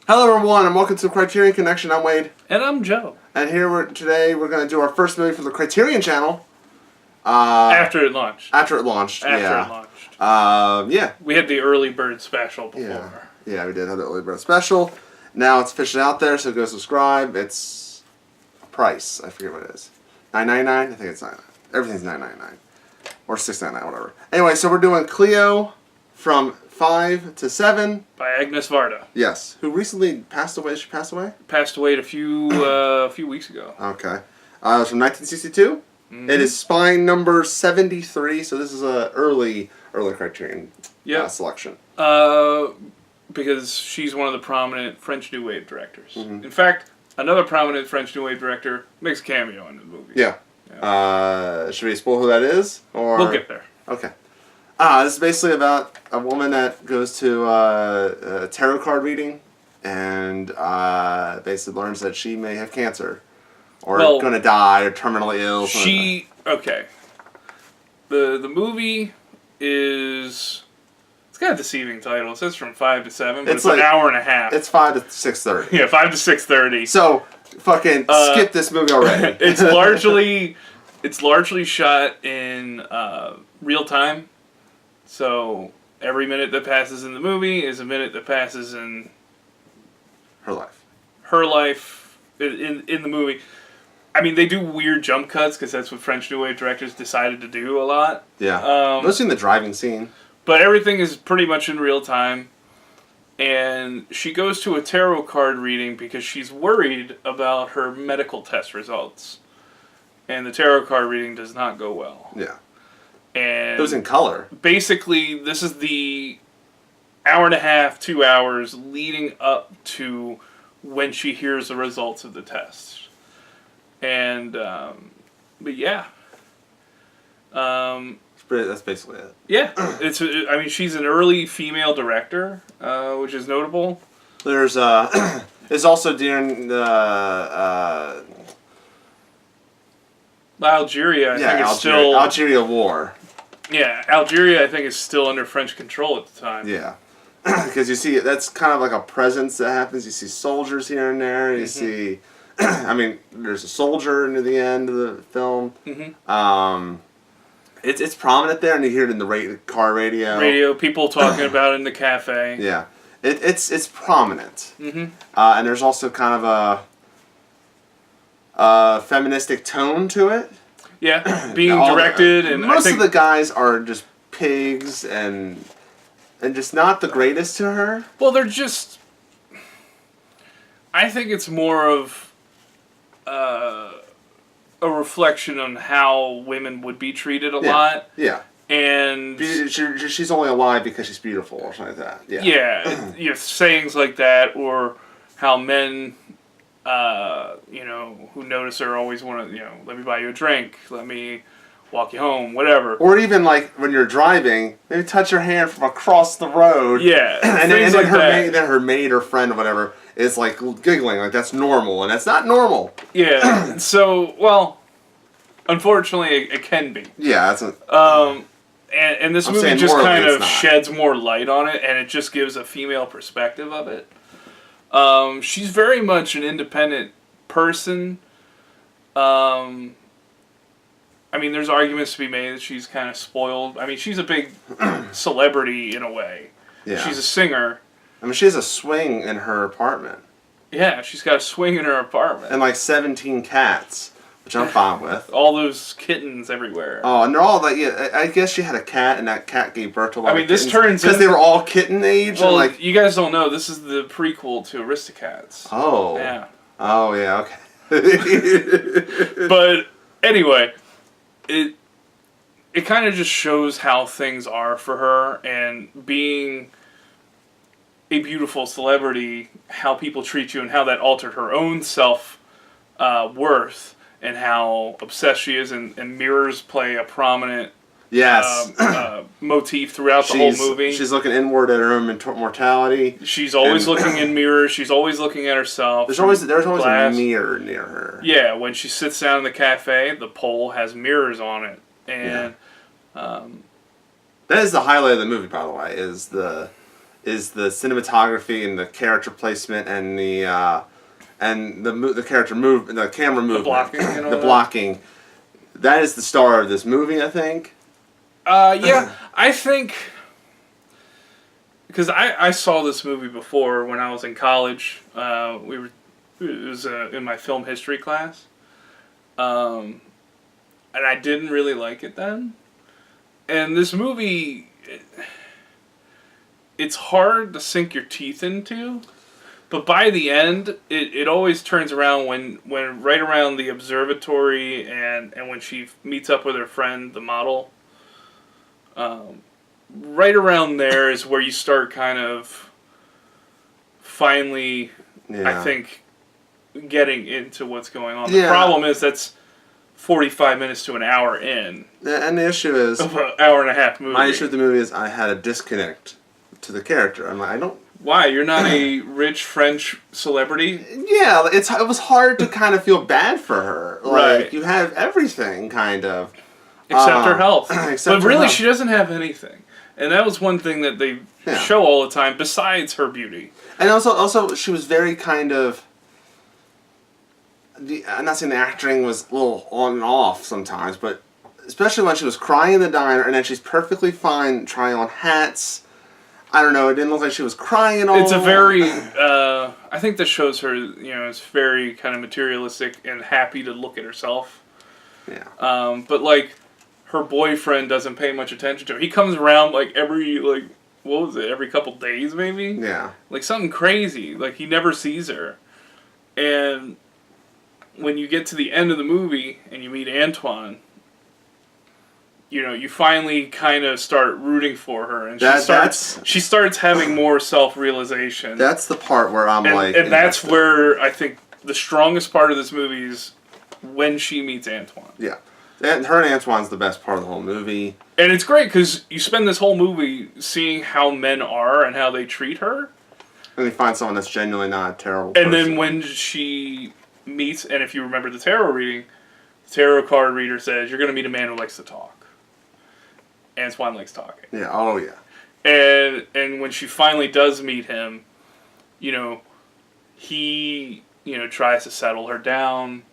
Hello everyone, and welcome to Criterion Connection. I'm Wade. And I'm Joe. And today we're going to do our first movie for the Criterion channel. After it launched. After it launched, yeah. We had the early bird special before. Yeah, we did have the early bird special. Now it's officially out there, so go subscribe. It's a price. I forget what it is. $9.99? I think it's $9.99. Everything's $9.99. Or $6.99, whatever. Anyway, so we're doing Cléo from 5 to 7. By Agnes Varda. Yes. Who recently passed away. She passed away? Passed away a few weeks ago. Okay. It was from 1962. Mm-hmm. It is spine number 73, so this is a early Criterion selection. Because she's one of the prominent French New Wave directors. Mm-hmm. In fact, another prominent French New Wave director makes a cameo in the movie. Yeah. Should we spoil who that is? Or we'll get there. Okay. This is basically about a woman that goes to a tarot card reading and basically learns that she may have cancer or going to die or terminally ill. Okay. The movie is... It's got a deceiving title. It says from 5 to 7, but it's like an hour and a half. It's 5 to 6:30. Yeah, 5 to 6:30. So, fucking skip this movie already. It's largely shot in real time. So every minute that passes in the movie is a minute that passes in her life. Her life in the movie. I mean, they do weird jump cuts because that's what French New Wave directors decided to do a lot. Yeah, mostly in the driving scene. But everything is pretty much in real time. And she goes to a tarot card reading because she's worried about her medical test results. And the tarot card reading does not go well. Yeah. And it was in color. Basically, this is the hour and a half, 2 hours leading up to when she hears the results of the test. And, but yeah. That's basically it. Yeah. She's an early female director, which is notable. There's also during the Algeria, I think it's still... Algeria War. Yeah, Algeria, I think, is still under French control at the time. Yeah. Because you see, that's kind of like a presence that happens. You see soldiers here and there. You see... there's a soldier near the end of the film. Mm-hmm. It's prominent there, and you hear it in the car radio. People talking about it in the cafe. Yeah. It's prominent. Mm-hmm. And there's also kind of a feministic tone to it. Yeah, being directed, and most of the guys are just pigs and just not the greatest to her. Well, they're just... I think it's more of a reflection on how women would be treated a lot. Yeah. And she's only alive because she's beautiful or something like that. Yeah. Yeah. Sayings like that, or how men, who notice her always want to, let me buy you a drink, let me walk you home, whatever. Or even like when you're driving, maybe touch her hand from across the road. Yeah. and then her maid or friend or whatever is like giggling, like that's normal, and that's not normal. Yeah. So, well, unfortunately, it can be. Yeah, that's and this movie just kind of sheds more light on it, and it just gives a female perspective of it. She's very much an independent person. There's arguments to be made that she's kind of spoiled. She's a big celebrity in a way. Yeah. She's a singer. She has a swing in her apartment. Yeah, she's got a swing in her apartment. And like 17 cats, which I'm fine with. All those kittens everywhere. Oh, and they're all like, yeah, I guess she had a cat, and that cat gave birth to a lot of this kittens. Because they were all kitten age. Well, and you guys don't know, this is the prequel to Aristocats. Oh. Yeah. Oh, yeah, okay. But, anyway, it kind of just shows how things are for her, and being a beautiful celebrity, how people treat you, and how that altered her own self-worth, and how obsessed she is, and mirrors play a prominent motif throughout the whole movie. She's looking inward at her own mortality. She's always looking in mirrors. She's always looking at herself. There's always a mirror near her. Yeah, when she sits down in the cafe, the pole has mirrors on it, and that is the highlight of the movie. By the way, is is the cinematography and the character placement and the character the camera movement, the blocking, and all the blocking. That is the star of this movie, I think. Yeah, I think because I saw this movie before when I was in college. It was in my film history class, and I didn't really like it then. And this movie, it's hard to sink your teeth into, but by the end, it always turns around when right around the observatory and when she meets up with her friend, the model. Right around there is where you start kind of finally, I think, getting into what's going on. The problem is that's 45 minutes to an hour in. And the issue is... Of an hour and a half movie. My issue with the movie is I had a disconnect to the character. I'm like, I don't... Why? You're not a rich French celebrity? Yeah, it was hard to kind of feel bad for her. Like, right. You have everything, kind of. Except her health. Except but really, health. she doesn't have anything. And that was one thing that they show all the time, besides her beauty. And also, she was very kind of... I'm not saying the acting was a little on and off sometimes, but especially when she was crying in the diner, and then she's perfectly fine trying on hats. I don't know, it didn't look like she was crying at all. It's a very... I think this shows her, is very kind of materialistic and happy to look at herself. Yeah. But, like... her boyfriend doesn't pay much attention to her. He comes around every couple days maybe? Yeah. Like something crazy. Like he never sees her. And when you get to the end of the movie and you meet Antoine, you finally kind of start rooting for her, and she starts having more self-realization. That's the part where I'm and that's where I think the strongest part of this movie is when she meets Antoine. Yeah. And her and Antoine's the best part of the whole movie. And it's great because you spend this whole movie seeing how men are and how they treat her. And you find someone that's genuinely not a terrible person. And then when she meets, and if you remember the tarot reading, the tarot card reader says, you're going to meet a man who likes to talk. Antoine likes talking. Yeah, oh yeah. And when she finally does meet him, he, tries to settle her down.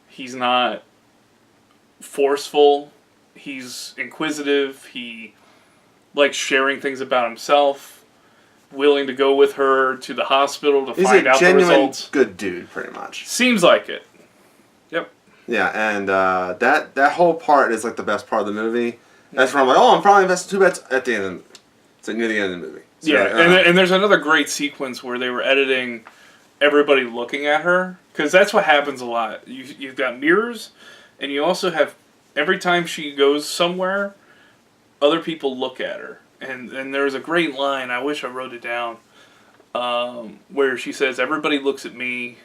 He's not forceful. He's inquisitive. He likes sharing things about himself. Willing to go with her to the hospital to find out the results. He's a genuine good dude, pretty much. Needs like it. Yep. Yeah, and that whole part is like the best part of the movie. That's where I'm like, I'm probably investing 2 bets at the end of the movie. So near the end of the movie. So, and there's another great sequence where they were editing everybody looking at her, because that's what happens a lot. You've got mirrors. And you also have, every time she goes somewhere, other people look at her. And there's a great line, I wish I wrote it down, where she says, everybody looks at me,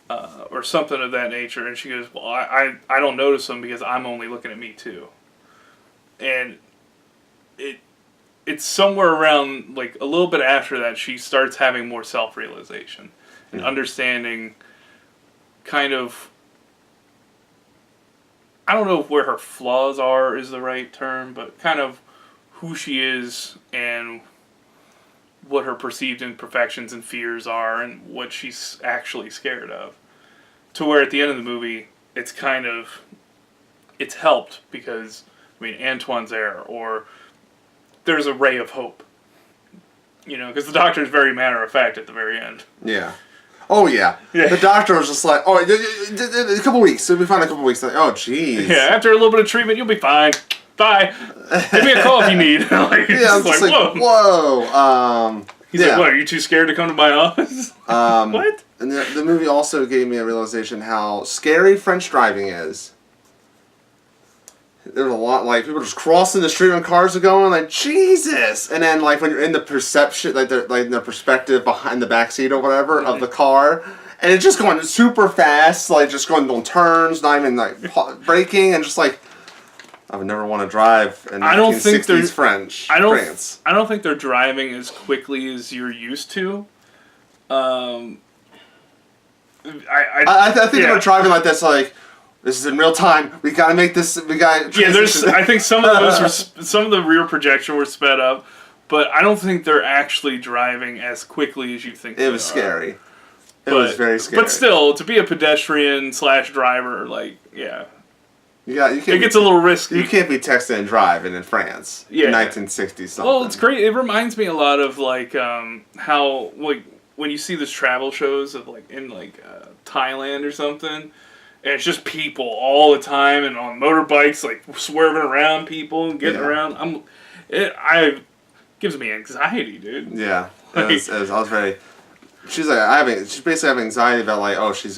or something of that nature. And she goes, well, I don't notice them because I'm only looking at me too. And it's somewhere around, like, a little bit after that, she starts having more self-realization. And understanding kind of... I don't know if where her flaws are is the right term, but kind of who she is and what her perceived imperfections and fears are and what she's actually scared of. To where at the end of the movie, it's helped because, Antoine's there, or there's a ray of hope. Because the doctor's very matter-of-fact at the very end. Yeah. Oh, yeah. The doctor was just like, a couple weeks. It'll be fine in a couple weeks. Like, oh, jeez. Yeah, after a little bit of treatment, you'll be fine. Bye. Give me a call if you need. I'm just like, whoa. He's like, what, are you too scared to come to my office? What? And the movie also gave me a realization how scary French driving is. There's a lot, people just crossing the street when cars are going, like, Jesus! And then, when you're in the perception, the perspective behind the backseat or whatever of the car, and it's just going super fast, just going on turns, not even, braking, and just, I would never want to drive in 1960s France. I don't think they're driving as quickly as you're used to. I think they're driving like this, this is in real time. We gotta make this. I think some of the rear projection were sped up, but I don't think they're actually driving as quickly as you think. It was scary. It was very scary. But still, to be a pedestrian / driver, like, yeah. You can't it gets a little risky. You can't be texting and driving in France in 1960 something. Well, it's great. It reminds me a lot of like how like when you see these travel shows of like in like Thailand or something, and it's just people all the time and on motorbikes like swerving around people and getting around. It gives me anxiety, dude. Yeah, I was very. She's like she's basically having anxiety about like she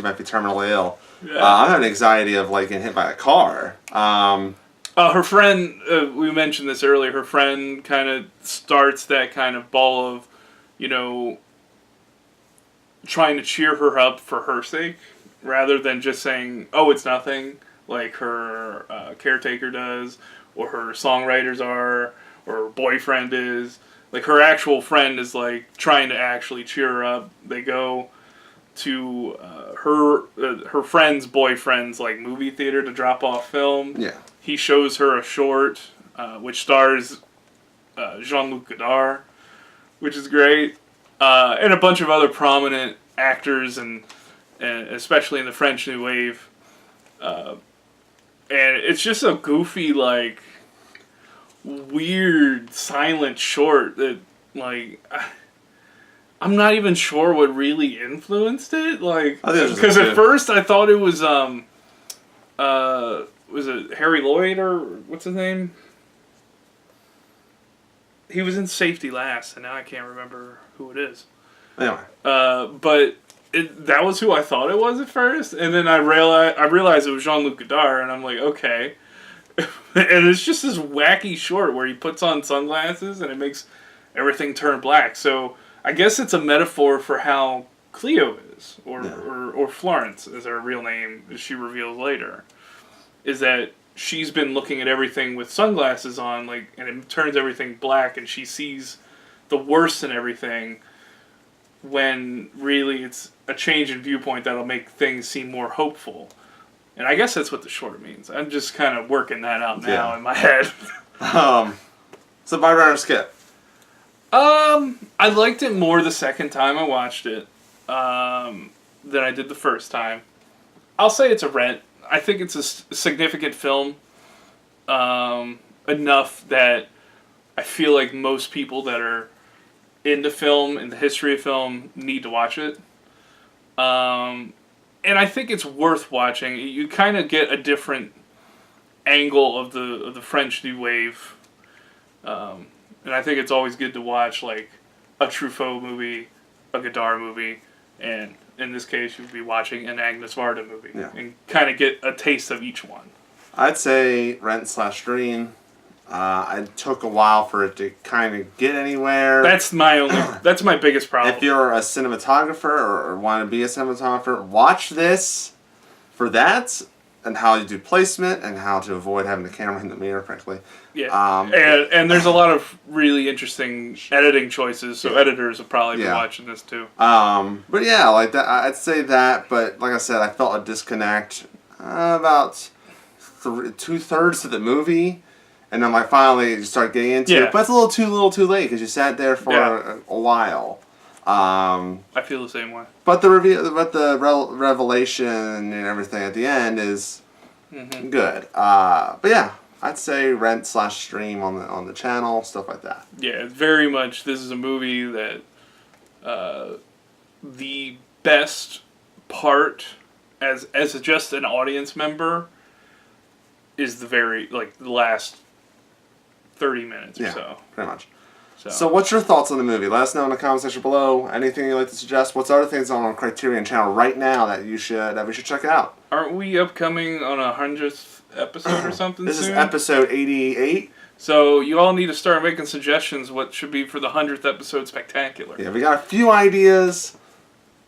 might be terminally ill. Yeah. I'm having anxiety of like getting hit by a car. Her friend, we mentioned this earlier. Her friend kind of starts that kind of ball of, trying to cheer her up for her sake, rather than just saying, "Oh, it's nothing," like her caretaker does, or her songwriters are, or her boyfriend is. Like, her actual friend is, like, trying to actually cheer her up. They go to her friend's boyfriend's, like, movie theater to drop off film. Yeah. He shows her a short, which stars Jean-Luc Godard, which is great. And a bunch of other prominent actors, and especially in the French New Wave. And it's just a goofy, like, weird silent short that like I'm not even sure what really influenced it, like, because at first I thought it was it Harry Lloyd, or what's his name? He was in Safety Last, and now I can't remember who it is. Anyway, but that was who I thought it was at first, and then I realized it was Jean-Luc Godard, and I'm like, okay. And it's just this wacky short where he puts on sunglasses and it makes everything turn black. So I guess it's a metaphor for how Cléo is, or Florence is her real name, as she reveals later. Is that she's been looking at everything with sunglasses on, like, and it turns everything black, and she sees the worst in everything, when really it's a change in viewpoint that'll make things seem more hopeful. And I guess that's what the short means. I'm just kind of working that out now in my head. So buy, rent, or skip? I liked it more the second time I watched it than I did the first time. I'll say it's a rent. I think it's a significant film, enough that I feel like most people that are into film and the history of film need to watch it. And I think it's worth watching. You kind of get a different angle of the French New Wave. And I think it's always good to watch, like, a Truffaut movie, a Godard movie, and in this case, you'd be watching an Agnes Varda movie. Yeah. And kind of get a taste of each one. I'd say rent/stream. It took a while for it to kind of get anywhere. That's my biggest problem. If you're a cinematographer or want to be a cinematographer, watch this for that, and how you do placement, and how to avoid having the camera in the mirror, frankly. Yeah. And there's a lot of really interesting editing choices, so editors will probably be watching this too. But yeah, like that, I'd say that, but like I said, I felt a disconnect about 2/3 of the movie. And then I finally started getting into it, but it's a little too late because you sat there for a while. I feel the same way. But the revelation and everything at the end is good. But yeah, I'd say rent/stream on the channel, stuff like that. Yeah, very much. This is a movie that the best part as just an audience member is the last 30 minutes or so. Pretty much. So what's your thoughts on the movie? Let us know in the comment section below. Anything you'd like to suggest? What's other things on our Criterion channel right now that we should check out? Aren't we upcoming on 100th episode or something This soon? is episode 88. So you all need to start making suggestions what should be for the 100th episode spectacular. Yeah, we got a few ideas.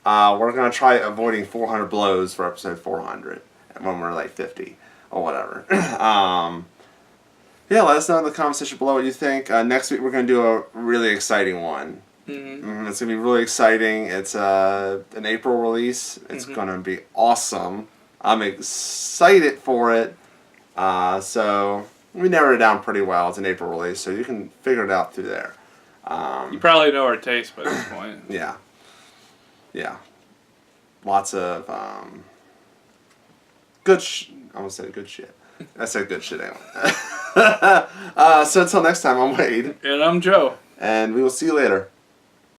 We're going to try avoiding 400 blows for episode 400 when we're like 50 or whatever. Yeah, let us know in the comment section below what you think. Next week we're going to do a really exciting one. It's going to be really exciting. It's an April release. It's going to be awesome. I'm excited for it. So, We narrowed it down pretty well. It's an April release, so you can figure it out through there. You probably know our taste by this point. Yeah. Yeah. Lots of good I almost said good shit. I said good shit anyway. So until next time, I'm Wade. And I'm Joe. And we will see you later.